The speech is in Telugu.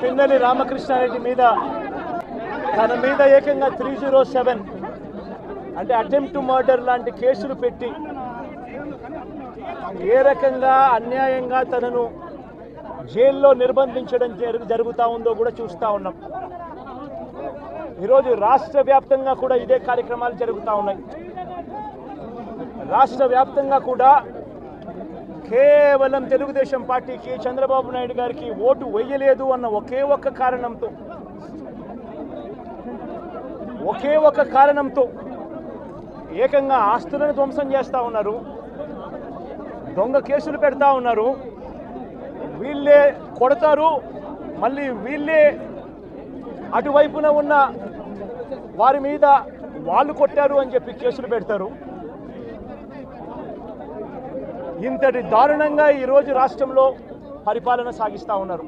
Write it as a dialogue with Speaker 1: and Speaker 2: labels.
Speaker 1: పిన్నెల్లి రామకృష్ణారెడ్డి మీద తన మీద ఏకంగా 307 అంటే అటెంప్ట్ మర్డర్ లాంటి కేసులు పెట్టి ఏ రకంగా అన్యాయంగా తనను జైల్లో నిర్బంధించడం జరుగుతూ ఉందో కూడా చూస్తూ ఉన్నాం. ఈరోజు రాష్ట్ర వ్యాప్తంగా కూడా ఇదే కార్యక్రమాలు జరుగుతూ ఉన్నాయి. రాష్ట్ర వ్యాప్తంగా కూడా కేవలం తెలుగుదేశం పార్టీకి చంద్రబాబు నాయుడు గారికి ఓటు వేయలేదు అన్న ఒకే ఒక్క కారణంతో ఏకంగా ఆస్తులను ధ్వంసం చేస్తూ ఉన్నారు, దొంగ కేసులు పెడతా ఉన్నారు. వీళ్ళే కొడతారు, మళ్ళీ వీళ్ళే అటువైపున ఉన్న వారి మీద వాళ్ళు కొట్టారు అని చెప్పి కేసులు పెడతారు. ఇంతటి దారుణంగా ఈరోజు రాష్ట్రంలో పరిపాలన సాగిస్తూ ఉన్నారు.